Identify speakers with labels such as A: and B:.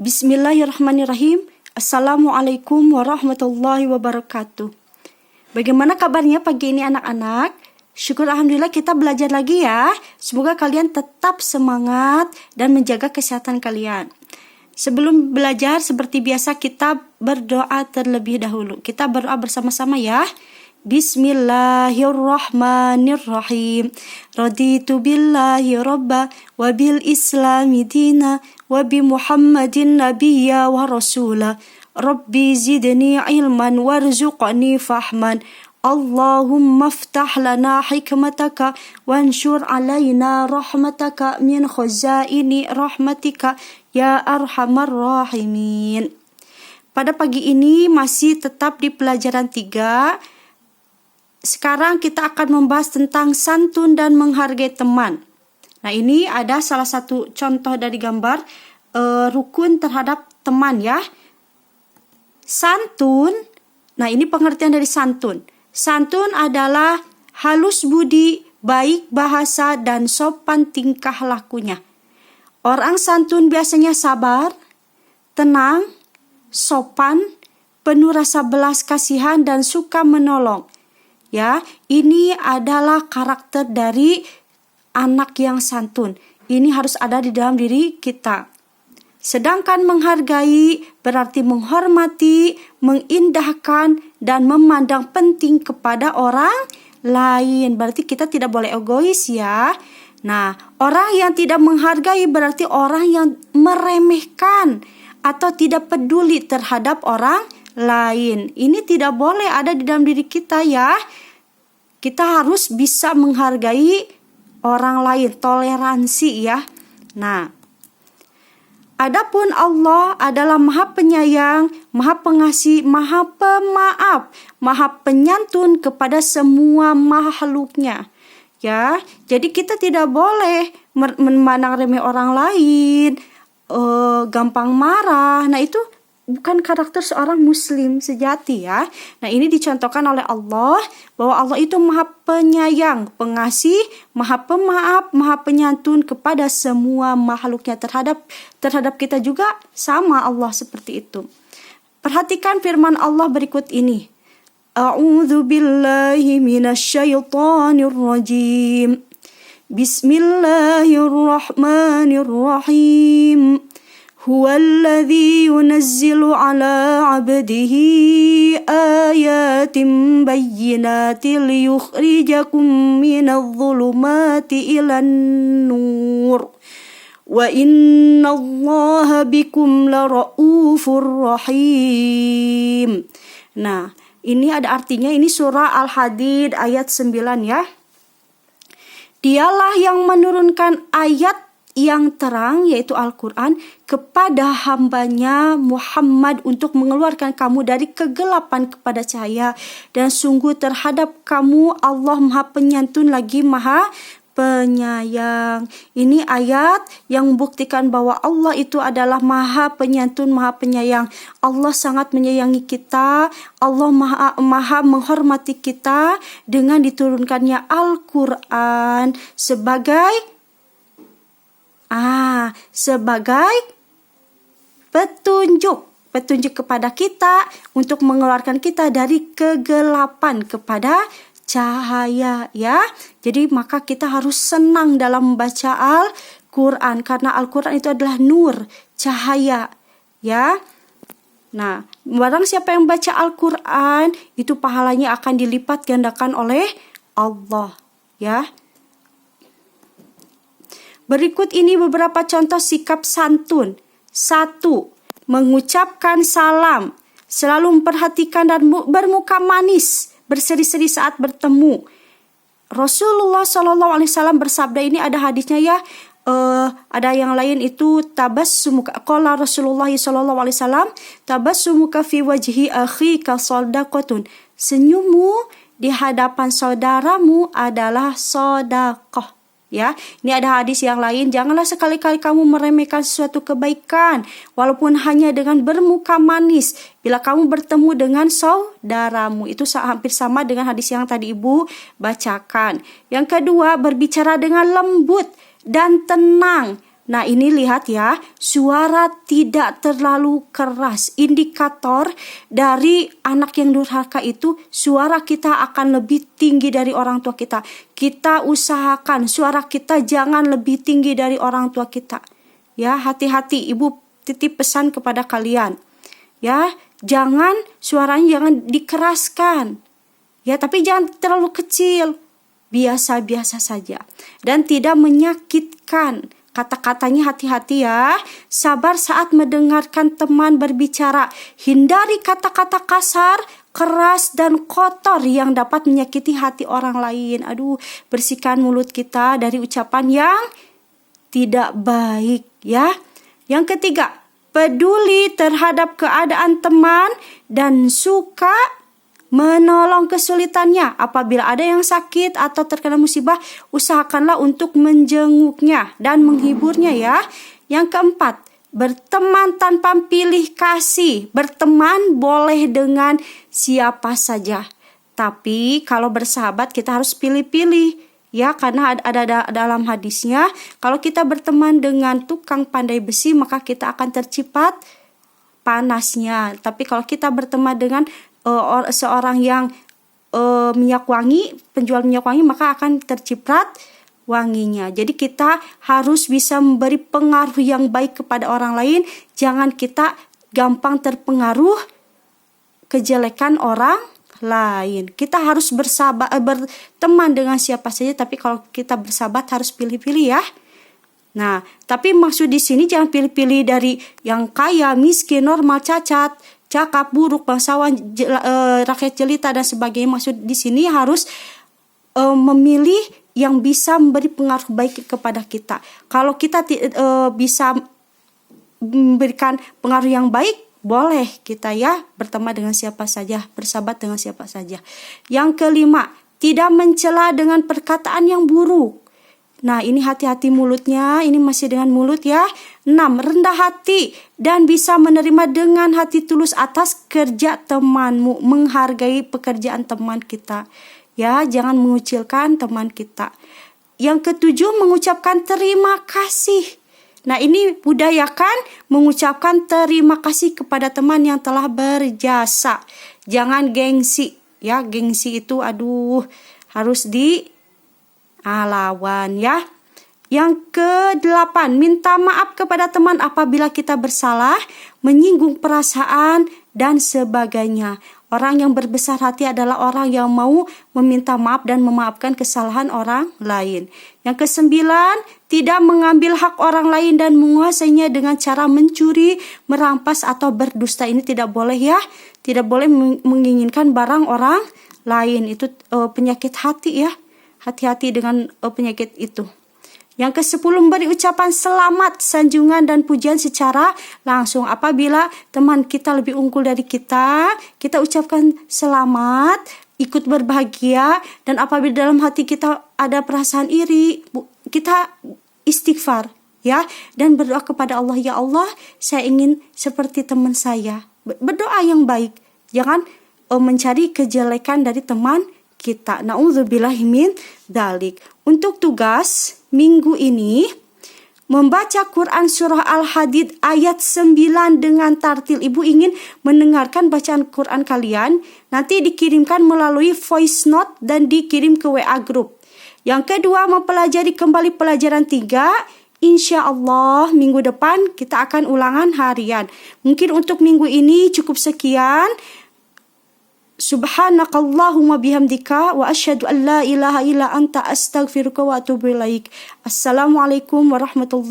A: Bismillahirrahmanirrahim. Assalamualaikum warahmatullahi wabarakatuh. Bagaimana kabarnya pagi ini anak-anak? Syukur alhamdulillah kita belajar lagi ya. Semoga kalian tetap semangat dan menjaga kesehatan kalian. Sebelum belajar seperti biasa kita berdoa terlebih dahulu. Kita berdoa bersama-sama ya. Bismillahirrahmanirrahim. Raditu billahi rabba wa bil islami dina wa bi Muhammadin nabiyya wa rasula. Rabbi zidni ilman warzuqni fahman. Allahumma aftah lana hikmataka wanshur alaina rahmataka min khazaini rahmatika ya arhamar rahimin. Pada pagi ini masih tetap di pelajaran 3. Sekarang kita akan membahas tentang santun dan menghargai teman. Nah, ini ada salah satu contoh dari gambar rukun terhadap teman ya. Santun, nah ini pengertian dari santun. Santun adalah halus budi, baik bahasa, dan sopan tingkah lakunya. Orang santun biasanya sabar, tenang, sopan, penuh rasa belas kasihan, dan suka menolong. Ya, ini adalah karakter dari anak yang santun. Ini harus ada di dalam diri kita. Sedangkan menghargai berarti menghormati, mengindahkan, dan memandang penting kepada orang lain. Berarti kita tidak boleh egois ya. Nah, orang yang tidak menghargai berarti orang yang meremehkan atau tidak peduli terhadap orang lain. Ini tidak boleh ada di dalam diri kita ya. Kita harus bisa menghargai orang lain, toleransi ya. Nah, adapun Allah adalah Maha Penyayang, Maha Pengasih, Maha Pemaaf, Maha Penyantun kepada semua makhluknya. Ya, jadi kita tidak boleh memandang remeh orang lain, gampang marah. Nah, itu bukan karakter seorang muslim sejati ya. Nah, ini dicontohkan oleh Allah bahwa Allah itu Maha Penyayang, Pengasih, Maha Pemaaf, Maha Penyantun kepada semua makhluknya. Terhadap kita juga sama Allah seperti itu. Perhatikan firman Allah berikut ini. A'udzu billahi minasyaitonir rajim. Bismillahirrahmanirrahim. Huwallazi yunazzilu ala 'abdihi ayatin bayyinatin liyukhrijakum minadh dhulumati ilan nur. Wa innallaha bikum laraufur rahim. Nah, ini ada artinya, ini surah Al-Hadid ayat 9 ya. Dialah yang menurunkan ayat yang terang yaitu Al-Quran kepada hambanya Muhammad untuk mengeluarkan kamu dari kegelapan kepada cahaya, dan sungguh terhadap kamu Allah Maha Penyantun lagi Maha Penyayang. Ini ayat yang membuktikan bahwa Allah itu adalah Maha Penyantun, Maha Penyayang. Allah sangat menyayangi kita. Allah maha menghormati kita dengan diturunkannya Al-Quran sebagai petunjuk kepada kita untuk mengeluarkan kita dari kegelapan kepada cahaya ya. Jadi maka kita harus senang dalam membaca Al-Quran karena Al-Quran itu adalah nur, cahaya ya. Nah, barang siapa yang baca Al-Quran itu pahalanya akan dilipat gandakan oleh Allah ya. Berikut ini beberapa contoh sikap santun. 1. Mengucapkan salam. Selalu memperhatikan dan bermuka manis, berseri-seri saat bertemu. Rasulullah SAW bersabda, ini ada hadisnya ya. Ada yang lain itu tabassumuka. Qala Rasulullah SAW, tabassumuka fi wajhi akhika shadaqatun. Senyummu di hadapan saudaramu adalah sedekah. Ya, ini ada hadis yang lain. Janganlah sekali-kali kamu meremehkan sesuatu kebaikan, walaupun hanya dengan bermuka manis. Bila kamu bertemu dengan saudaramu, itu hampir sama dengan hadis yang tadi Ibu bacakan. Yang kedua, berbicara dengan lembut dan tenang. Nah ini lihat ya, suara tidak terlalu keras. Indikator dari anak yang durhaka itu suara kita akan lebih tinggi dari orang tua kita. Kita usahakan suara kita jangan lebih tinggi dari orang tua kita. Ya, hati-hati, ibu titip pesan kepada kalian. Ya, suaranya jangan dikeraskan. Ya, tapi jangan terlalu kecil. Biasa-biasa saja. Dan tidak menyakitkan. Kata-katanya hati-hati ya. Sabar saat mendengarkan teman berbicara. Hindari kata-kata kasar, keras, dan kotor yang dapat menyakiti hati orang lain. Aduh, bersihkan mulut kita dari ucapan yang tidak baik ya. Yang ketiga, peduli terhadap keadaan teman dan suka menolong kesulitannya. Apabila ada yang sakit atau terkena musibah, usahakanlah untuk menjenguknya dan menghiburnya ya. Yang keempat, berteman tanpa pilih kasih. Berteman boleh dengan siapa saja. Tapi kalau bersahabat kita harus pilih-pilih. Ya, karena ada dalam hadisnya, kalau kita berteman dengan tukang pandai besi, maka kita akan tercipat panasnya. Tapi kalau kita berteman dengan seorang yang minyak wangi, penjual minyak wangi, maka akan terciprat wanginya. Jadi kita harus bisa memberi pengaruh yang baik kepada orang lain. Jangan kita gampang terpengaruh kejelekan orang lain. Kita harus berteman dengan siapa saja, tapi kalau kita bersahabat harus pilih-pilih ya. Nah, tapi maksud di sini jangan pilih-pilih dari yang kaya, miskin, normal, cacat, cakap, buruk, bangsawan, rakyat jelita dan sebagainya. Maksud di sini harus memilih yang bisa memberi pengaruh baik kepada kita. Kalau kita bisa memberikan pengaruh yang baik, boleh kita ya berteman dengan siapa saja, bersahabat dengan siapa saja. Yang kelima, tidak mencela dengan perkataan yang buruk. Nah, ini hati-hati mulutnya, ini masih dengan mulut ya. 6. Rendah hati dan bisa menerima dengan hati tulus atas kerja temanmu. Menghargai pekerjaan teman kita. Ya, jangan mengucilkan teman kita. Yang ketujuh, mengucapkan terima kasih. Nah, ini budayakan mengucapkan terima kasih kepada teman yang telah berjasa. Jangan gengsi. Ya, gengsi itu harus lawan ya. Yang ke-8, minta maaf kepada teman apabila kita bersalah, menyinggung perasaan dan sebagainya. Orang yang berbesar hati adalah orang yang mau meminta maaf dan memaafkan kesalahan orang lain. Yang ke-9, tidak mengambil hak orang lain dan menguasainya dengan cara mencuri, merampas atau berdusta. Ini tidak boleh ya. Tidak boleh menginginkan barang orang lain. Itu penyakit hati ya. Hati-hati dengan penyakit itu. Yang ke-10, memberi ucapan selamat, sanjungan dan pujian secara langsung. Apabila teman kita lebih unggul dari kita ucapkan selamat, ikut berbahagia, dan apabila dalam hati kita ada perasaan iri, kita istighfar ya, dan berdoa kepada Allah, ya Allah, saya ingin seperti teman saya. Berdoa yang baik. Jangan mencari kejelekan dari teman kita. Na'udzubillahi min dzalik. Untuk tugas minggu ini, membaca Quran surah Al-Hadid ayat 9 dengan tartil. Ibu ingin mendengarkan bacaan Quran kalian, nanti dikirimkan melalui voice note dan dikirim ke WA group. Yang kedua, mempelajari kembali pelajaran 3. Insya Allah minggu depan kita akan ulangan harian. Mungkin untuk minggu ini cukup sekian. Subhanakallahumma bihamdika wa asyhadu an la ilaha illa anta astaghfiruka wa atubu ilaik. Assalamualaikum warahmatullahi